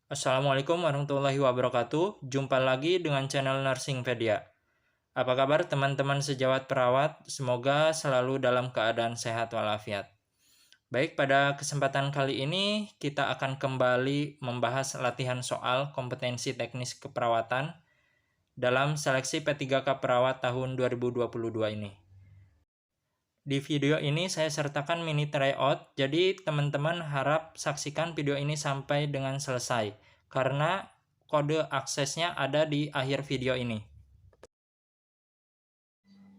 Assalamualaikum warahmatullahi wabarakatuh. Jumpa lagi dengan channel Nursingpedia. Apa kabar teman-teman sejawat perawat? Semoga selalu dalam keadaan sehat walafiat. Baik, pada kesempatan kali ini kita akan kembali membahas latihan soal kompetensi teknis keperawatan dalam seleksi P3K Perawat tahun 2022 ini. Di video ini saya sertakan mini tryout, jadi teman-teman harap saksikan video ini sampai dengan selesai, karena kode aksesnya ada di akhir video ini.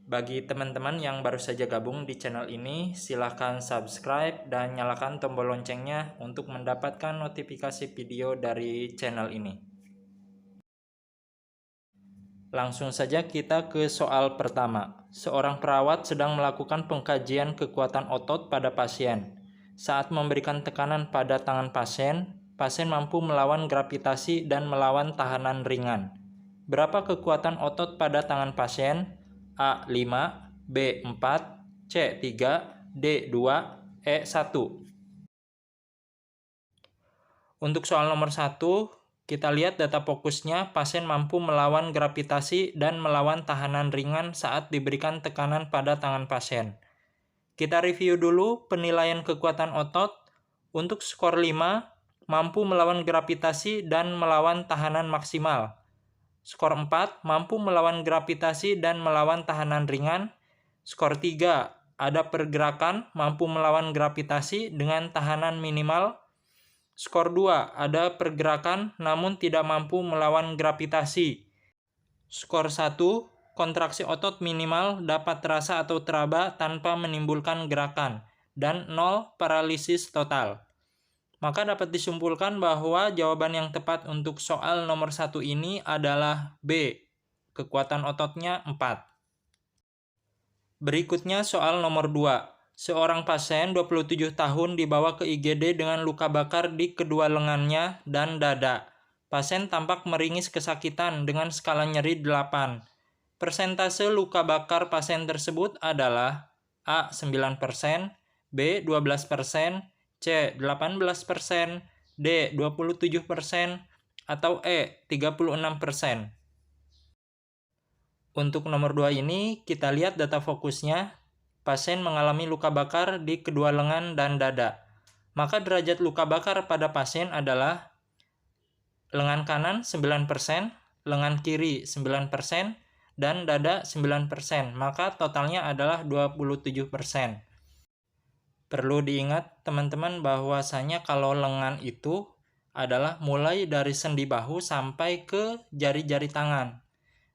Bagi teman-teman yang baru saja gabung di channel ini, silahkan subscribe dan nyalakan tombol loncengnya untuk mendapatkan notifikasi video dari channel ini. Langsung saja kita ke soal pertama. Seorang perawat sedang melakukan pengkajian kekuatan otot pada pasien. Saat memberikan tekanan pada tangan pasien, pasien mampu melawan gravitasi dan melawan tahanan ringan. Berapa kekuatan otot pada tangan pasien? A. 5, B. 4, C. 3, D. 2, E. 1. Untuk soal nomor 1, kita lihat data fokusnya, pasien mampu melawan gravitasi dan melawan tahanan ringan saat diberikan tekanan pada tangan pasien. Kita review dulu penilaian kekuatan otot. Untuk skor 5, mampu melawan gravitasi dan melawan tahanan maksimal. Skor 4, mampu melawan gravitasi dan melawan tahanan ringan. Skor 3, ada pergerakan, mampu melawan gravitasi dengan tahanan minimal. Skor 2, ada pergerakan namun tidak mampu melawan gravitasi. Skor 1, kontraksi otot minimal dapat terasa atau teraba tanpa menimbulkan gerakan. Dan 0, paralisis total. Maka dapat disimpulkan bahwa jawaban yang tepat untuk soal nomor 1 ini adalah B. Kekuatan ototnya 4. Berikutnya soal nomor 2. Seorang pasien 27 tahun dibawa ke IGD dengan luka bakar di kedua lengannya dan dada. Pasien tampak meringis kesakitan dengan skala nyeri 8. Persentase luka bakar pasien tersebut adalah A. 9%, B. 12%, C. 18%, D. 27%, atau E. 36%. Untuk nomor 2 ini, kita lihat data fokusnya. Pasien mengalami luka bakar di kedua lengan dan dada. Maka derajat luka bakar pada pasien adalah lengan kanan 9%, lengan kiri 9%, dan dada 9%. Maka totalnya adalah 27%. Perlu diingat teman-teman bahwasanya kalau lengan itu adalah mulai dari sendi bahu sampai ke jari-jari tangan.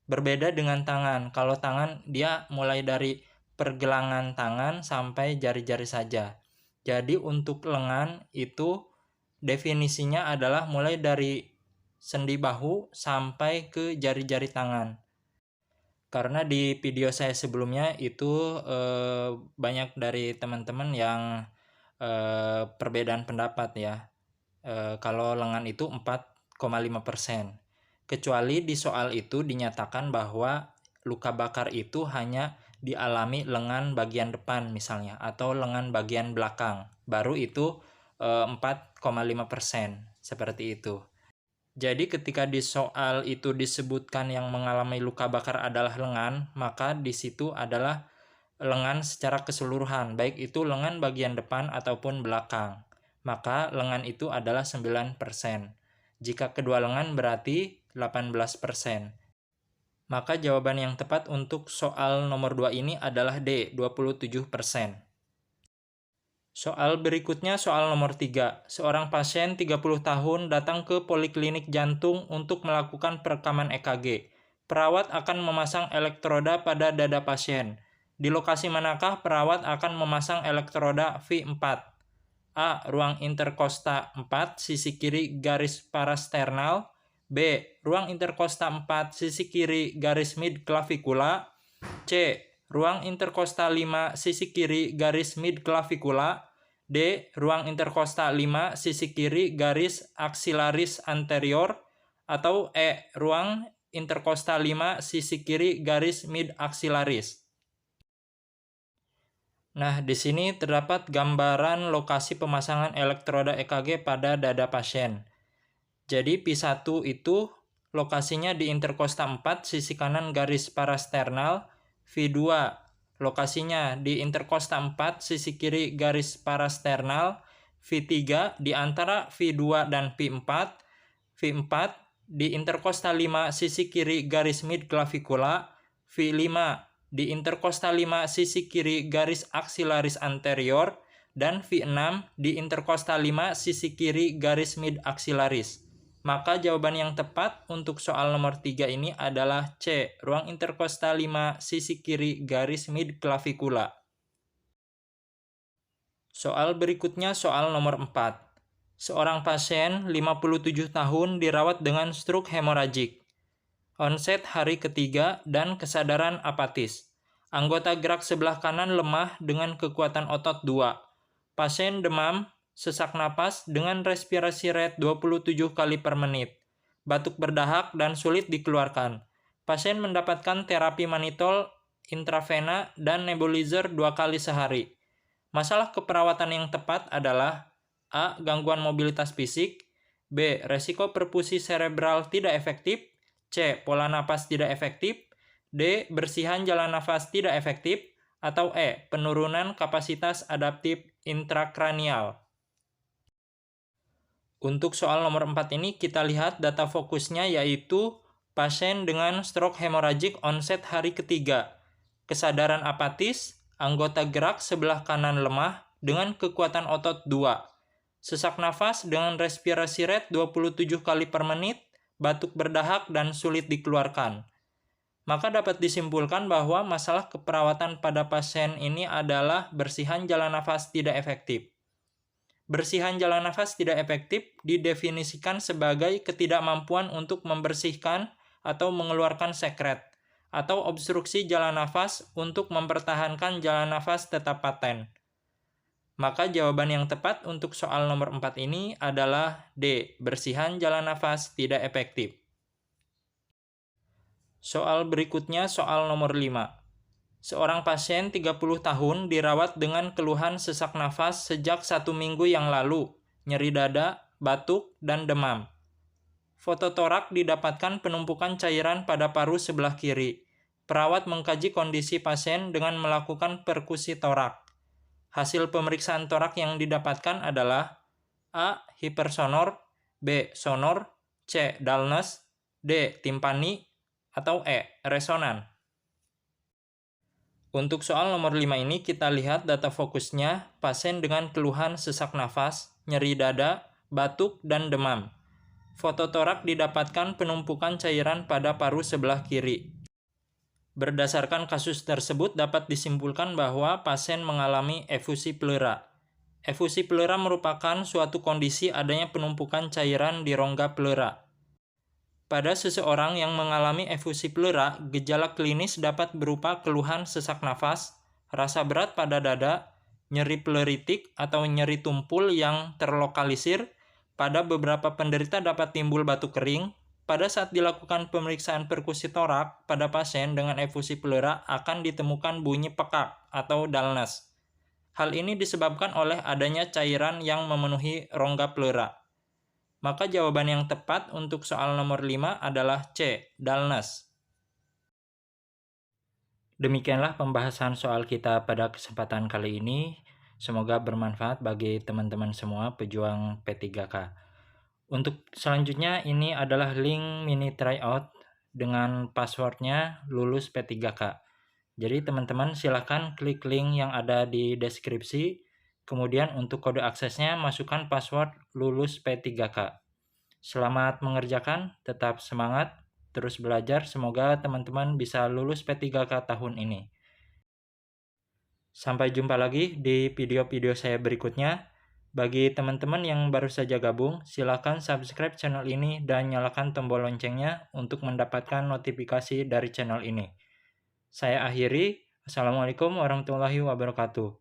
Berbeda dengan tangan. Kalau tangan dia mulai dari pergelangan tangan sampai jari-jari saja. Jadi untuk lengan itu definisinya adalah mulai dari sendi bahu sampai ke jari-jari tangan. Karena di video saya sebelumnya itu banyak dari teman-teman yang perbedaan pendapat ya. Kalau lengan itu 4,5%. Kecuali di soal itu dinyatakan bahwa luka bakar itu hanya dialami lengan bagian depan misalnya, atau lengan bagian belakang. Baru itu 4,5%, seperti itu. Jadi ketika di soal itu disebutkan yang mengalami luka bakar adalah lengan, maka di situ adalah lengan secara keseluruhan, baik itu lengan bagian depan ataupun belakang. Maka lengan itu adalah 9%. Jika kedua lengan berarti 18%. Maka jawaban yang tepat untuk soal nomor 2 ini adalah D, 27%. Soal berikutnya soal nomor 3. Seorang pasien 30 tahun datang ke poliklinik jantung untuk melakukan perekaman EKG. Perawat akan memasang elektroda pada dada pasien. Di lokasi manakah perawat akan memasang elektroda V4? A. Ruang interkosta 4, sisi kiri garis parasternal. B. Ruang interkosta 4, sisi kiri garis midclavikula. C. Ruang interkosta 5, sisi kiri garis midclavikula. D. Ruang interkosta 5, sisi kiri garis aksilaris anterior. Atau E. Ruang interkosta 5, sisi kiri garis mid-aksilaris. Nah, di sini terdapat gambaran lokasi pemasangan elektroda EKG pada dada pasien. Jadi P1 itu lokasinya di interkosta 4 sisi kanan garis parasternal. V2 lokasinya di interkosta 4 sisi kiri garis parasternal. V3 di antara V2 dan V4. V4 di interkosta 5 sisi kiri garis midclavicular. V5 di interkosta 5 sisi kiri garis axillaris anterior. Dan V6 di interkosta 5 sisi kiri garis mid-axillaris. Maka jawaban yang tepat untuk soal nomor 3 ini adalah C, ruang interkosta 5 sisi kiri garis mid-clavicula. Soal berikutnya soal nomor 4. Seorang pasien 57 tahun dirawat dengan stroke hemoragik. Onset hari ketiga dan kesadaran apatis. Anggota gerak sebelah kanan lemah dengan kekuatan otot 2. Pasien demam, sesak napas dengan respirasi rate 27 kali per menit. Batuk berdahak dan sulit dikeluarkan. Pasien mendapatkan terapi manitol, intravena, dan nebulizer 2 kali sehari. Masalah keperawatan yang tepat adalah A. Gangguan mobilitas fisik. B. Resiko perfusi cerebral tidak efektif. C. Pola napas tidak efektif. D. Bersihan jalan nafas tidak efektif. Atau E. Penurunan kapasitas adaptif intrakranial. Untuk soal nomor 4 ini kita lihat data fokusnya yaitu pasien dengan stroke hemoragik onset hari ketiga, kesadaran apatis, anggota gerak sebelah kanan lemah dengan kekuatan otot 2, sesak nafas dengan respirasi rate 27 kali per menit, batuk berdahak dan sulit dikeluarkan. Maka dapat disimpulkan bahwa masalah keperawatan pada pasien ini adalah bersihan jalan nafas tidak efektif. Bersihan jalan nafas tidak efektif didefinisikan sebagai ketidakmampuan untuk membersihkan atau mengeluarkan sekret, atau obstruksi jalan nafas untuk mempertahankan jalan nafas tetap paten. Maka jawaban yang tepat untuk soal nomor 4 ini adalah D. Bersihan jalan nafas tidak efektif. Soal berikutnya soal nomor 5. Seorang pasien 30 tahun dirawat dengan keluhan sesak nafas sejak 1 minggu yang lalu, nyeri dada, batuk, dan demam. Fototorak didapatkan penumpukan cairan pada paru sebelah kiri. Perawat mengkaji kondisi pasien dengan melakukan perkusi torak. Hasil pemeriksaan torak yang didapatkan adalah A. Hipersonor, B. Sonor, C. Dullness, D. Timpani, atau E. Resonan. Untuk soal nomor 5 ini kita lihat data fokusnya pasien dengan keluhan sesak nafas, nyeri dada, batuk, dan demam. Fototorak didapatkan penumpukan cairan pada paru sebelah kiri. Berdasarkan kasus tersebut dapat disimpulkan bahwa pasien mengalami efusi pleura. Efusi pleura merupakan suatu kondisi adanya penumpukan cairan di rongga pleura. Pada seseorang yang mengalami efusi pleura, gejala klinis dapat berupa keluhan sesak nafas, rasa berat pada dada, nyeri pleuritik atau nyeri tumpul yang terlokalisir. Pada beberapa penderita dapat timbul batuk kering. Pada saat dilakukan pemeriksaan perkusi torak pada pasien dengan efusi pleura akan ditemukan bunyi pekak atau dullness. Hal ini disebabkan oleh adanya cairan yang memenuhi rongga pleura. Maka jawaban yang tepat untuk soal nomor 5 adalah C, dullness. Demikianlah pembahasan soal kita pada kesempatan kali ini. Semoga bermanfaat bagi teman-teman semua pejuang P3K. Untuk selanjutnya ini adalah link mini tryout dengan passwordnya lulus P3K. Jadi teman-teman silakan klik link yang ada di deskripsi. Kemudian untuk kode aksesnya masukkan password lulus P3K. Selamat mengerjakan, tetap semangat, terus belajar. Semoga teman-teman bisa lulus P3K tahun ini. Sampai jumpa lagi di video-video saya berikutnya. Bagi teman-teman yang baru saja gabung, silakan subscribe channel ini dan nyalakan tombol loncengnya untuk mendapatkan notifikasi dari channel ini. Saya akhiri. Assalamualaikum warahmatullahi wabarakatuh.